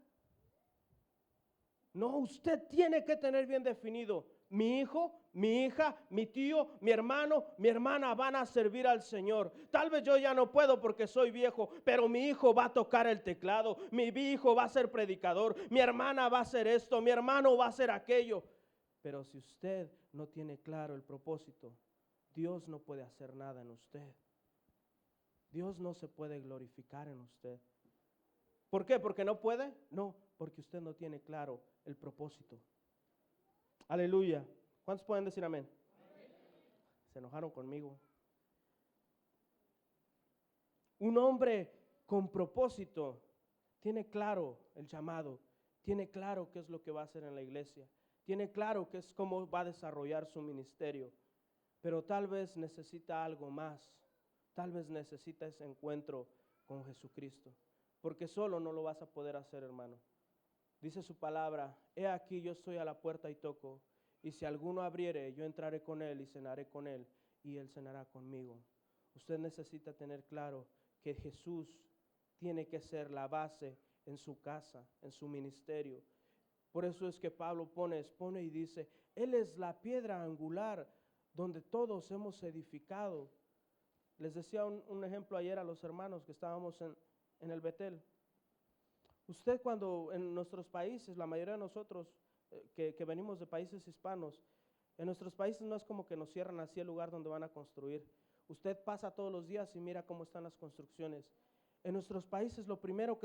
No, usted tiene que tener bien definido, mi hijo, mi hija, mi tío, mi hermano, mi hermana van a servir al Señor. Tal vez yo ya no puedo porque soy viejo, pero mi hijo va a tocar el teclado, mi hijo va a ser predicador, mi hermana va a hacer esto, mi hermano va a hacer aquello. Pero si usted no tiene claro el propósito, Dios no puede hacer nada en usted. Dios no se puede glorificar en usted. ¿Por qué? ¿Porque no puede? No, porque usted no tiene claro el propósito. Aleluya. ¿Cuántos pueden decir amén? Se enojaron conmigo. Un hombre con propósito tiene claro el llamado, tiene claro qué es lo que va a hacer en la iglesia, tiene claro qué es cómo va a desarrollar su ministerio, pero tal vez necesita algo más, tal vez necesita ese encuentro con Jesucristo, porque solo no lo vas a poder hacer, hermano. Dice su palabra, he aquí yo estoy a la puerta y toco, y si alguno abriere, yo entraré con él y cenaré con él, y él cenará conmigo. Usted necesita tener claro que Jesús tiene que ser la base en su casa, en su ministerio. Por eso es que Pablo expone y dice, Él es la piedra angular donde todos hemos edificado. Les decía un ejemplo ayer a los hermanos que estábamos en el Betel. Usted cuando en nuestros países, la mayoría de nosotros que venimos de países hispanos, en nuestros países no es como que nos cierran así el lugar donde van a construir. Usted pasa todos los días y mira cómo están las construcciones. En nuestros países lo primero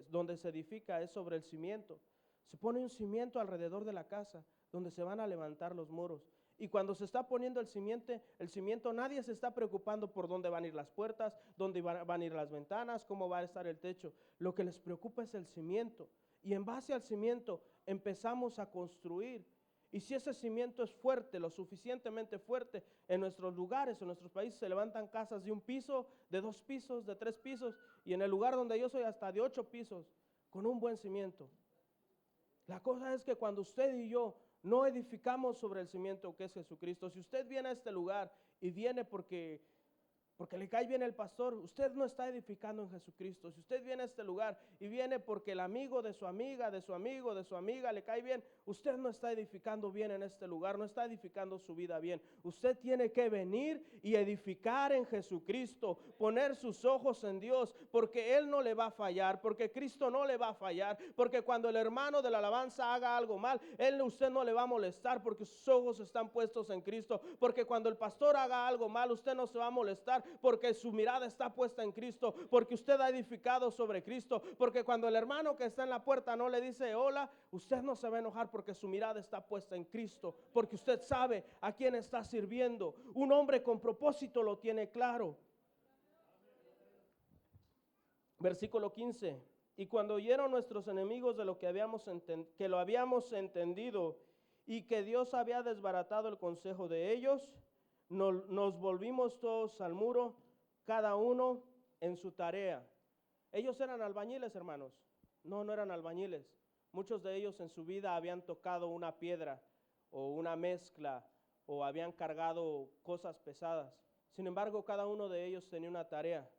donde se edifica es sobre el cimiento. Se pone un cimiento alrededor de la casa donde se van a levantar los muros. Y cuando se está poniendo el cimiento nadie se está preocupando por dónde van a ir las puertas, dónde van a ir las ventanas, cómo va a estar el techo. Lo que les preocupa es el cimiento. Y en base al cimiento empezamos a construir. Y si ese cimiento es fuerte, lo suficientemente fuerte, en nuestros lugares, en nuestros países se levantan casas de 1 piso, de 2 pisos, de 3 pisos, y en el lugar donde yo soy hasta de 8 pisos, con un buen cimiento. La cosa es que cuando usted y yo no edificamos sobre el cimiento que es Jesucristo, si usted viene a este lugar y viene porque le cae bien el pastor, usted no está edificando en Jesucristo. Si usted viene a este lugar y viene porque el amigo de su amiga, de su amigo, de su amiga le cae bien, usted no está edificando bien en este lugar, no está edificando su vida bien. Usted tiene que venir y edificar en Jesucristo, poner sus ojos en Dios, porque Él no le va a fallar, porque Cristo no le va a fallar, porque cuando el hermano de la alabanza haga algo mal, usted no le va a molestar, porque sus ojos están puestos en Cristo, porque cuando el pastor haga algo mal, usted no se va a molestar, porque su mirada está puesta en Cristo, porque usted ha edificado sobre Cristo, porque cuando el hermano que está en la puerta no le dice hola, usted no se va a enojar porque su mirada está puesta en Cristo, porque usted sabe a quién está sirviendo. Un hombre con propósito lo tiene claro. Versículo 15. Y cuando oyeron nuestros enemigos de lo que lo habíamos entendido y que Dios había desbaratado el consejo de ellos, nos volvimos todos al muro, cada uno en su tarea. Ellos eran albañiles, hermanos. No eran albañiles. Muchos de ellos en su vida habían tocado una piedra o una mezcla o habían cargado cosas pesadas. Sin embargo, cada uno de ellos tenía una tarea.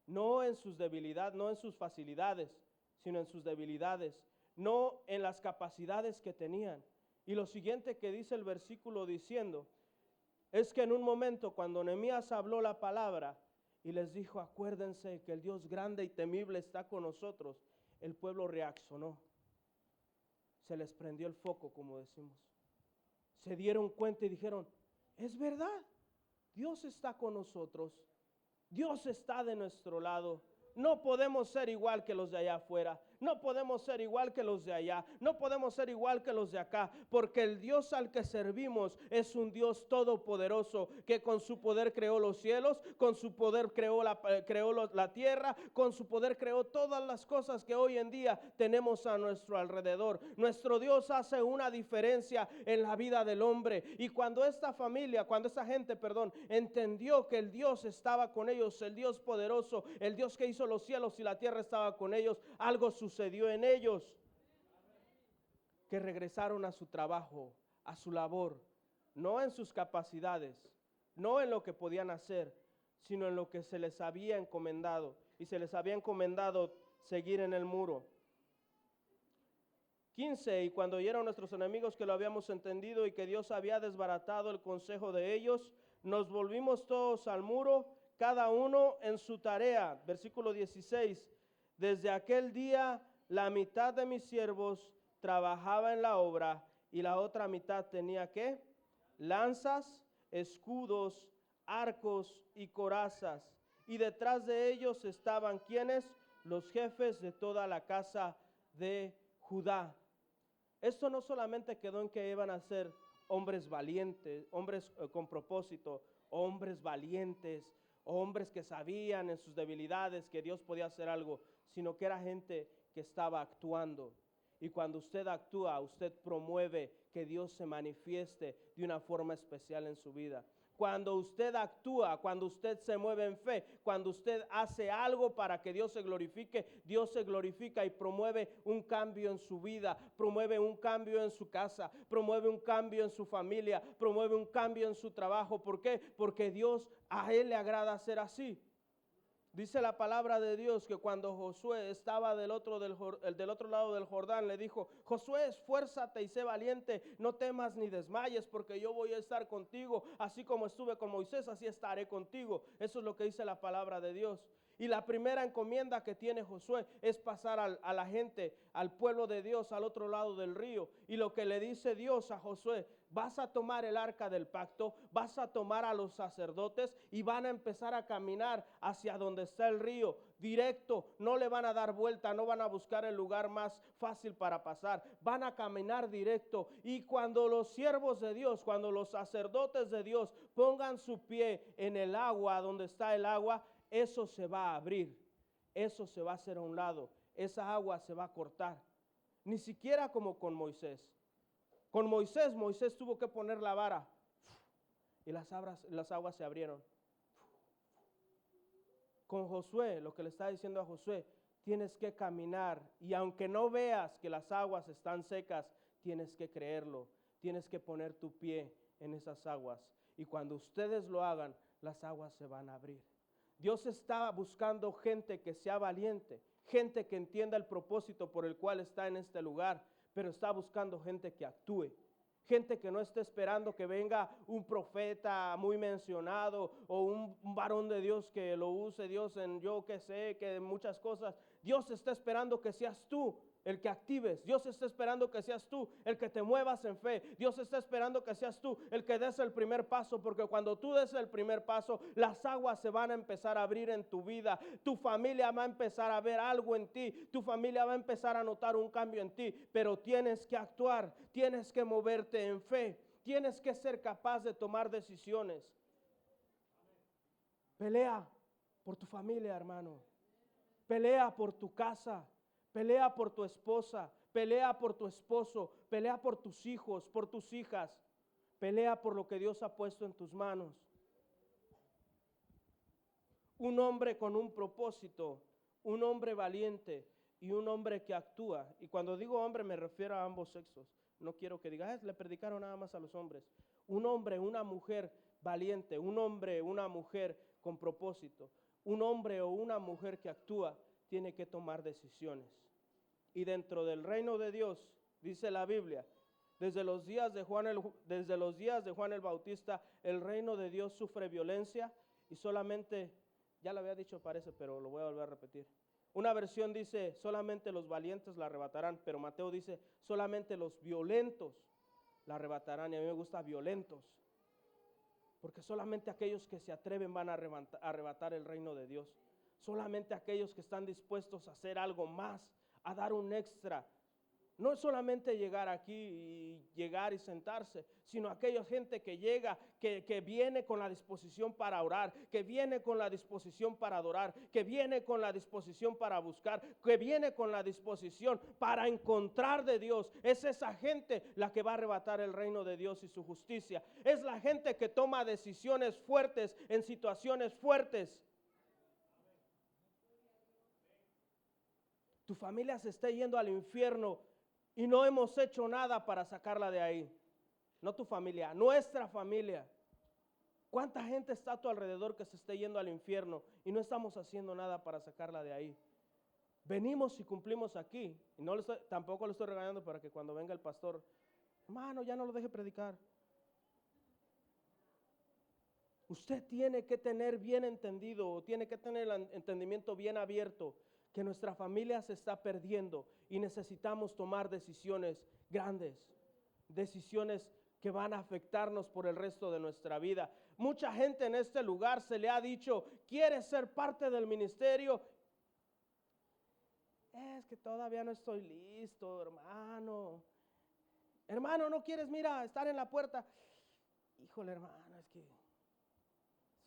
No en sus debilidades, no en sus facilidades, sino en sus debilidades. No en las capacidades que tenían. Y lo siguiente que dice el versículo diciendo, es que en un momento cuando Nehemías habló la palabra y les dijo, acuérdense que el Dios grande y temible está con nosotros, el pueblo reaccionó. Se les prendió el foco, como decimos. Se dieron cuenta y dijeron, es verdad, Dios está con nosotros, Dios está de nuestro lado. No podemos ser igual que los de allá afuera. No podemos ser igual que los de allá. No podemos ser igual que los de acá. Porque el Dios al que servimos es un Dios todopoderoso que con su poder creó los cielos, con su poder creó la tierra, con su poder creó todas las cosas que hoy en día tenemos a nuestro alrededor. Nuestro Dios hace una diferencia en la vida del hombre. Y cuando esta gente entendió que el Dios estaba con ellos, el Dios poderoso, el Dios que hizo los cielos y la tierra estaba con ellos, algo sucedió en ellos, que regresaron a su trabajo, a su labor, no en sus capacidades, no en lo que podían hacer, sino en lo que se les había encomendado. Y se les había encomendado seguir en el muro. 15, y cuando oyeron nuestros enemigos que lo habíamos entendido y que Dios había desbaratado el consejo de ellos, nos volvimos todos al muro, cada uno en su tarea. Versículo 16, desde aquel día la mitad de mis siervos trabajaba en la obra y la otra mitad tenía ¿qué? Lanzas, escudos, arcos y corazas. Y detrás de ellos estaban ¿quiénes? Los jefes de toda la casa de Judá. Esto no solamente quedó en que iban a ser hombres valientes, hombres con propósito, hombres valientes, hombres que sabían en sus debilidades que Dios podía hacer algo, sino que era gente que estaba actuando. Y cuando usted actúa, usted promueve que Dios se manifieste de una forma especial en su vida. Cuando usted actúa, cuando usted se mueve en fe, cuando usted hace algo para que Dios se glorifica y promueve un cambio en su vida, promueve un cambio en su casa, promueve un cambio en su familia, promueve un cambio en su trabajo. ¿Por qué? Porque Dios, a Él le agrada hacer así. Dice la palabra de Dios que cuando Josué estaba del otro lado del Jordán, le dijo: Josué, esfuérzate y sé valiente, no temas ni desmayes, porque yo voy a estar contigo, así como estuve con Moisés, así estaré contigo. Eso es lo que dice la palabra de Dios. Y la primera encomienda que tiene Josué es pasar a la gente, al pueblo de Dios, al otro lado del río. Y lo que le dice Dios a Josué: vas a tomar el arca del pacto, vas a tomar a los sacerdotes y van a empezar a caminar hacia donde está el río, directo, no le van a dar vuelta, no van a buscar el lugar más fácil para pasar, van a caminar directo. Y cuando los siervos de Dios, cuando los sacerdotes de Dios pongan su pie en el agua, donde está el agua, eso se va a abrir, eso se va a hacer a un lado, esa agua se va a cortar. Ni siquiera como con Moisés. Con Moisés tuvo que poner la vara y las aguas se abrieron. Con Josué, lo que le está diciendo a Josué: tienes que caminar, y aunque no veas que las aguas están secas, tienes que creerlo, tienes que poner tu pie en esas aguas, y cuando ustedes lo hagan, las aguas se van a abrir. Dios está buscando gente que sea valiente, gente que entienda el propósito por el cual está en este lugar, pero está buscando gente que actúe. Gente que no esté esperando que venga un profeta muy mencionado o un varón de Dios que lo use Dios en yo que sé, que muchas cosas. Dios está esperando que seas tú el que actives. Dios está esperando que seas tú el que te muevas en fe. Dios está esperando que seas tú el que des el primer paso, porque cuando tú des el primer paso, las aguas se van a empezar a abrir en tu vida. Tu familia va a empezar a ver algo en ti. Tu familia va a empezar a notar un cambio en ti, pero tienes que actuar, tienes que moverte en fe, tienes que ser capaz de tomar decisiones. Pelea por tu familia, hermano. Pelea por tu casa. Pelea por tu esposa, pelea por tu esposo, pelea por tus hijos, por tus hijas. Pelea por lo que Dios ha puesto en tus manos. Un hombre con un propósito, un hombre valiente y un hombre que actúa. Y cuando digo hombre me refiero a ambos sexos. No quiero que digas, le predicaron nada más a los hombres. Un hombre, una mujer valiente, un hombre, una mujer con propósito, un hombre o una mujer que actúa, tiene que tomar decisiones. Y dentro del reino de Dios, dice la Biblia, desde los días de Juan el Bautista, el reino de Dios sufre violencia y solamente, ya lo había dicho parece, pero lo voy a volver a repetir. Una versión dice, solamente los valientes la arrebatarán, pero Mateo dice, solamente los violentos la arrebatarán, y a mí me gusta violentos, porque solamente aquellos que se atreven van a arrebatar el reino de Dios. Solamente aquellos que están dispuestos a hacer algo más, a dar un extra. No es solamente llegar aquí y llegar y sentarse, sino aquella gente que llega, que viene con la disposición para orar, que viene con la disposición para adorar, que viene con la disposición para buscar, que viene con la disposición para encontrar de Dios. Es esa gente la que va a arrebatar el reino de Dios y su justicia. Es la gente que toma decisiones fuertes en situaciones fuertes. Tu familia se está yendo al infierno y no hemos hecho nada para sacarla de ahí. No tu familia, nuestra familia. ¿Cuánta gente está a tu alrededor que se esté yendo al infierno y no estamos haciendo nada para sacarla de ahí? Venimos y cumplimos aquí. Y tampoco le estoy regañando para que cuando venga el pastor, hermano, ya no lo deje predicar. Usted tiene que tener bien entendido, tiene que tener el entendimiento bien abierto, que nuestra familia se está perdiendo y necesitamos tomar decisiones grandes, decisiones que van a afectarnos por el resto de nuestra vida. Mucha gente en este lugar se le ha dicho, ¿quieres ser parte del ministerio? Es que todavía no estoy listo, hermano. Hermano, ¿no quieres, mira, estar en la puerta? Híjole, hermano, es que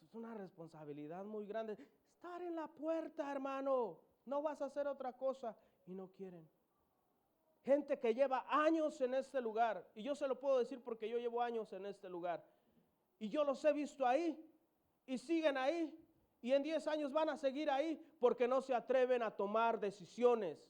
es una responsabilidad muy grande. Estar en la puerta, hermano. No vas a hacer otra cosa. Y no quieren. Gente que lleva años en este lugar. Y yo se lo puedo decir porque yo llevo años en este lugar. Y yo los he visto ahí. Y siguen ahí. Y en 10 años van a seguir ahí porque no se atreven a tomar decisiones.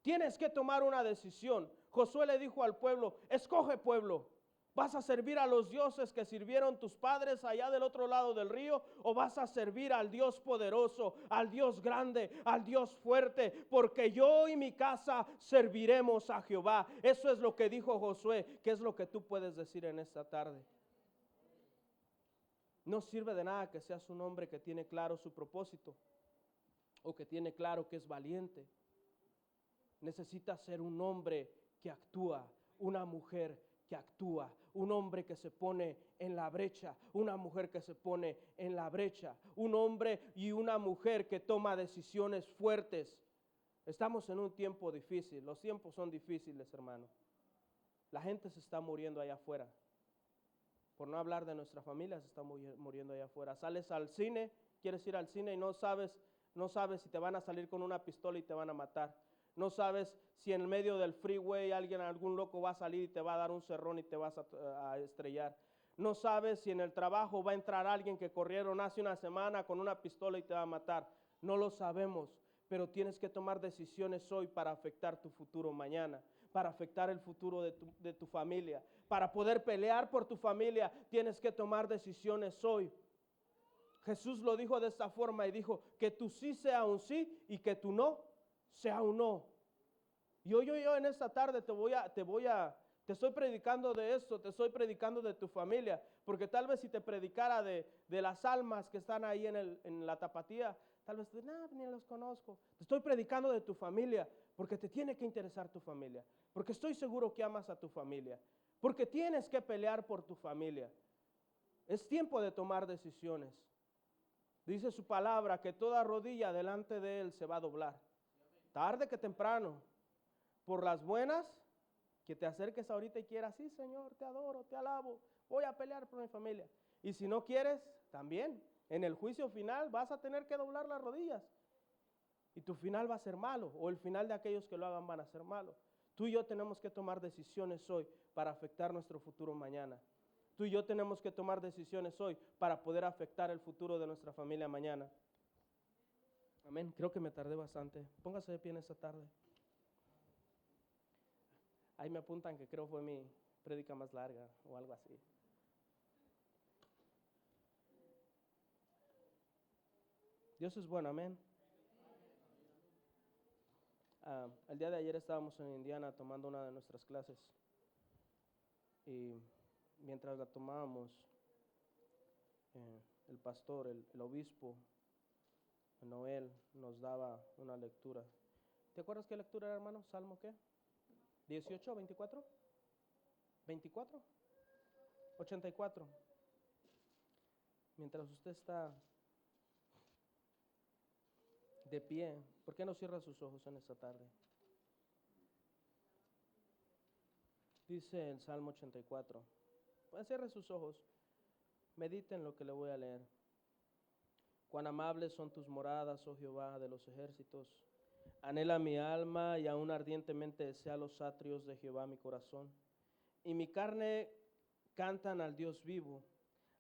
Tienes que tomar una decisión. Josué le dijo al pueblo, escoge pueblo. ¿Vas a servir a los dioses que sirvieron tus padres allá del otro lado del río? ¿O vas a servir al Dios poderoso, al Dios grande, al Dios fuerte? Porque yo y mi casa serviremos a Jehová. Eso es lo que dijo Josué. ¿Qué es lo que tú puedes decir en esta tarde? No sirve de nada que seas un hombre que tiene claro su propósito o que tiene claro que es valiente. Necesitas ser un hombre que actúa, una mujer que actúa, un hombre que se pone en la brecha, una mujer que se pone en la brecha, un hombre y una mujer que toma decisiones fuertes. Estamos en un tiempo difícil, los tiempos son difíciles, hermano. La gente se está muriendo allá afuera. Por no hablar de nuestra familia, se está muriendo allá afuera. Sales al cine, quieres ir al cine y no sabes si te van a salir con una pistola y te van a matar. No sabes si en medio del freeway algún loco va a salir y te va a dar un cerrón y te vas a estrellar. No sabes si en el trabajo va a entrar alguien que corrieron hace una semana con una pistola y te va a matar. No lo sabemos, pero tienes que tomar decisiones hoy para afectar tu futuro mañana, para afectar el futuro de tu familia. Para poder pelear por tu familia, tienes que tomar decisiones hoy. Jesús lo dijo de esta forma y dijo que tu sí sea un sí y que tu no sea un no. Y hoy yo en esta tarde te estoy predicando de esto, te estoy predicando de tu familia, porque tal vez si te predicara de las almas que están ahí en la tapatía, tal vez ni los conozco. Te estoy predicando de tu familia, porque te tiene que interesar tu familia, porque estoy seguro que amas a tu familia, porque tienes que pelear por tu familia. Es tiempo de tomar decisiones. Dice su palabra que toda rodilla delante de Él se va a doblar. Tarde que temprano, por las buenas, que te acerques ahorita y quieras, sí, Señor, te adoro, te alabo, voy a pelear por mi familia. Y si no quieres, también, en el juicio final vas a tener que doblar las rodillas. Y tu final va a ser malo, o el final de aquellos que lo hagan van a ser malo. Tú y yo tenemos que tomar decisiones hoy para afectar nuestro futuro mañana. Tú y yo tenemos que tomar decisiones hoy para poder afectar el futuro de nuestra familia mañana. Amén. Creo que me tardé bastante. Póngase de pie en esta tarde. Ahí me apuntan que creo fue mi prédica más larga o algo así. Dios es bueno, amén. El día de ayer estábamos en Indiana tomando una de nuestras clases y mientras la tomábamos, el pastor, el obispo, Noel, nos daba una lectura. ¿Te acuerdas qué lectura era, hermano? ¿Salmo qué? ¿18, 24? ¿24? 84. Mientras usted está de pie, ¿por qué no cierra sus ojos en esta tarde? Dice el Salmo 84. Pues cierre sus ojos, mediten lo que le voy a leer. Cuán amables son tus moradas, oh Jehová de los ejércitos. Anhela mi alma y aún ardientemente desea los atrios de Jehová mi corazón. Y mi carne cantan al Dios vivo.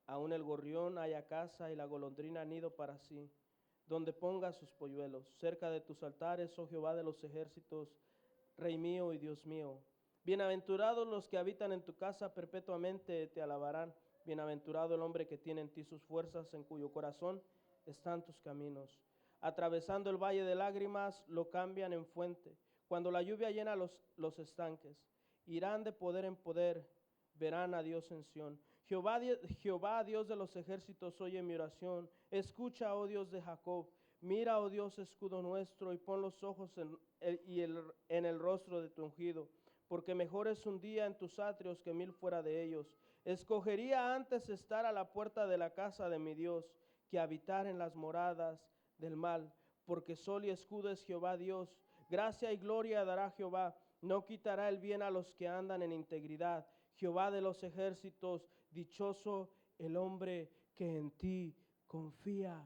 Aún el gorrión haya casa y la golondrina nido para sí, donde ponga sus polluelos. Cerca de tus altares, oh Jehová de los ejércitos, Rey mío y Dios mío. Bienaventurados los que habitan en tu casa, perpetuamente te alabarán. Bienaventurado el hombre que tiene en ti sus fuerzas, en cuyo corazón están tus caminos. Atravesando el valle de lágrimas, lo cambian en fuente. Cuando la lluvia llena los estanques, irán de poder en poder, verán a Dios en Sión. Jehová, Dios de los ejércitos, oye mi oración. Escucha, oh Dios de Jacob. Mira, oh Dios, escudo nuestro, y pon los ojos en el rostro de tu ungido. Porque mejor es un día en tus atrios que 1000 fuera de ellos. Escogería antes estar a la puerta de la casa de mi Dios, que habitar en las moradas del mal. Porque sol y escudo es Jehová Dios. Gracia y gloria dará Jehová. No quitará el bien a los que andan en integridad. Jehová de los ejércitos, dichoso el hombre que en ti confía.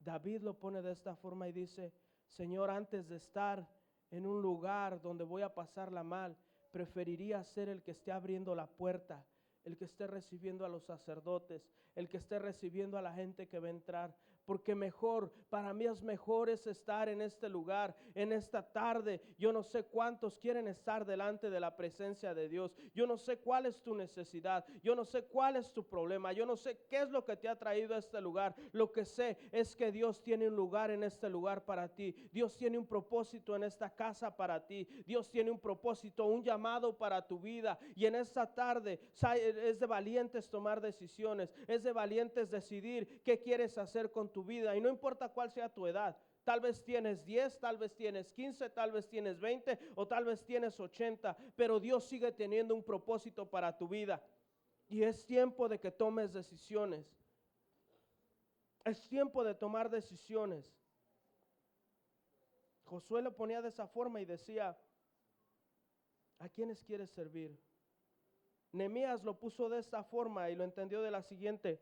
David lo pone de esta forma y dice: Señor, antes de estar en un lugar donde voy a pasarla mal, preferiría ser el que esté abriendo la puerta, el que esté recibiendo a los sacerdotes, el que esté recibiendo a la gente que va a entrar. Porque mejor, para mí es mejor es estar en este lugar, en esta tarde. Yo no sé cuántos quieren estar delante de la presencia de Dios. Yo no sé cuál es tu necesidad. Yo no sé cuál es tu problema. Yo no sé qué es lo que te ha traído a este lugar. Lo que sé es que Dios tiene un lugar en este lugar para ti. Dios tiene un propósito en esta casa para ti. Dios tiene un propósito, un llamado para tu vida. Y en esta tarde es de valientes tomar decisiones. Es de valientes decidir qué quieres hacer con tu vida, y no importa cuál sea tu edad. Tal vez tienes 10, tal vez tienes 15, tal vez tienes 20 o tal vez tienes 80, pero Dios sigue teniendo un propósito para tu vida, y es tiempo de que tomes decisiones. Es tiempo de tomar decisiones. Josué lo ponía de esa forma y decía: ¿a quiénes quieres servir? Nehemías lo puso de esta forma y lo entendió de la siguiente.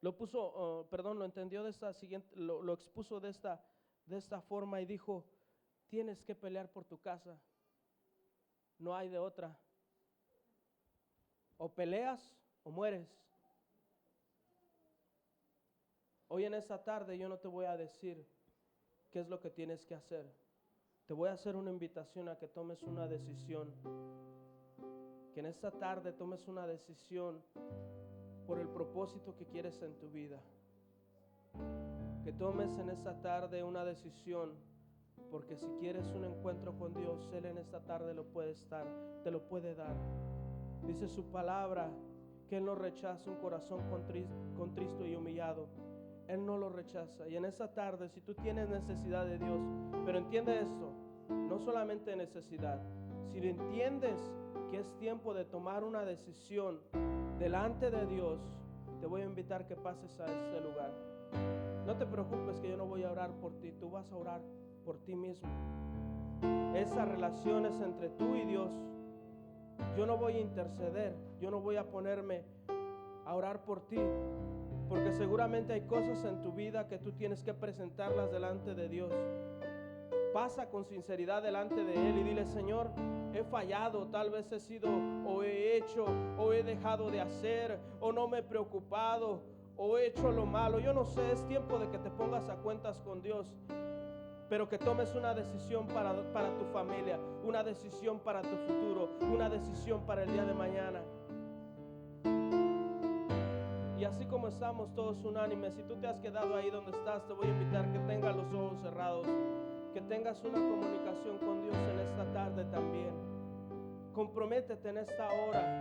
Lo entendió de esta siguiente, lo expuso de esta forma y dijo: tienes que pelear por tu casa. No hay de otra. O peleas o mueres. Hoy en esta tarde yo no te voy a decir qué es lo que tienes que hacer. Te voy a hacer una invitación a que tomes una decisión. Que en esta tarde tomes una decisión por el propósito que quieres en tu vida. Que tomes en esta tarde una decisión, porque si quieres un encuentro con Dios, Él en esta tarde te lo puede dar. Dice su palabra que Él no rechaza un corazón contristo y humillado. Él no lo rechaza. Y en esta tarde, si tú tienes necesidad de Dios, pero entiende esto, no solamente necesidad, si entiendes que es tiempo de tomar una decisión delante de Dios, te voy a invitar que pases a este lugar. No te preocupes que yo no voy a orar por ti, tú vas a orar por ti mismo. Esa relación es entre tú y Dios. Yo no voy a interceder, yo no voy a ponerme a orar por ti, porque seguramente hay cosas en tu vida que tú tienes que presentarlas delante de Dios. Pasa con sinceridad delante de Él y dile: Señor, he fallado, tal vez he sido o he hecho o he dejado de hacer o no me he preocupado o he hecho lo malo. Yo no sé, es tiempo de que te pongas a cuentas con Dios, pero que tomes una decisión para tu familia, una decisión para tu futuro, una decisión para el día de mañana. Y así como estamos todos unánimes, si tú te has quedado ahí donde estás, te voy a invitar que tengas los ojos cerrados, que tengas una comunicación con Dios en esta tarde también. Comprométete en esta hora.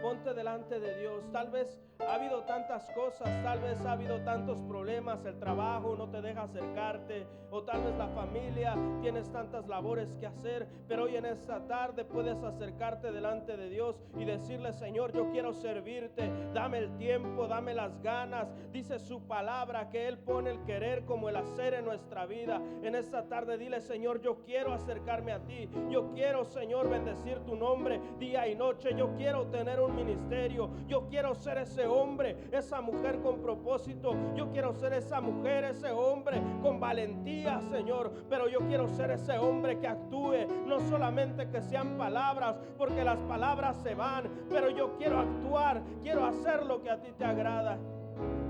Ponte delante de Dios. Tal vez ha habido tantas cosas, tal vez ha habido tantos problemas, el trabajo no te deja acercarte, o tal vez la familia, tienes tantas labores que hacer, pero hoy en esta tarde puedes acercarte delante de Dios y decirle: Señor, yo quiero servirte, dame el tiempo, dame las ganas. Dice su palabra que Él pone el querer como el hacer en nuestra vida. En esta tarde dile: Señor, yo quiero acercarme a ti, yo quiero, Señor, bendecir tu nombre día y noche, yo quiero tener un ministerio, yo quiero ser ese hombre, esa mujer con propósito, yo quiero ser esa mujer, ese hombre con valentía, Señor, pero yo quiero ser ese hombre que actúe, no solamente que sean palabras, porque las palabras se van, pero yo quiero actuar, quiero hacer lo que a ti te agrada.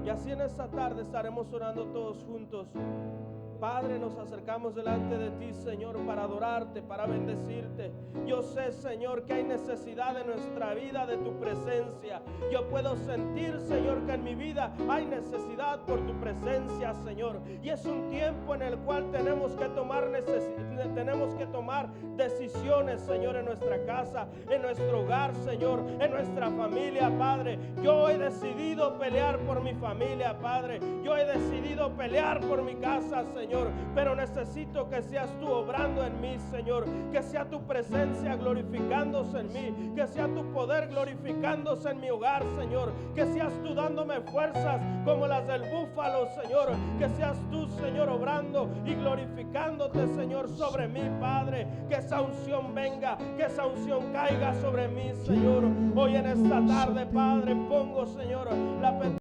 Y así en esta tarde estaremos orando todos juntos. Padre, nos acercamos delante de ti, Señor, para adorarte, para bendecirte. Yo sé, Señor, que hay necesidad en nuestra vida de tu presencia. Yo puedo sentir, Señor, que en mi vida hay necesidad por tu presencia, Señor. Y es un tiempo en el cual tenemos que tomar decisiones, Señor, en nuestra casa, en nuestro hogar, Señor, en nuestra familia, Padre. Yo he decidido pelear por mi familia, Padre. Yo he decidido pelear por mi casa, Señor, pero necesito que seas tú obrando en mí, Señor, que sea tu presencia glorificándose en mí, que sea tu poder glorificándose en mi hogar, Señor, que seas tú dándome fuerzas como las del búfalo, Señor, que seas tú, Señor, obrando y glorificándote, Señor, sobre mí, Padre, que esa unción venga, que esa unción caiga sobre mí, Señor. Hoy en esta tarde, Padre, pongo, Señor, la petición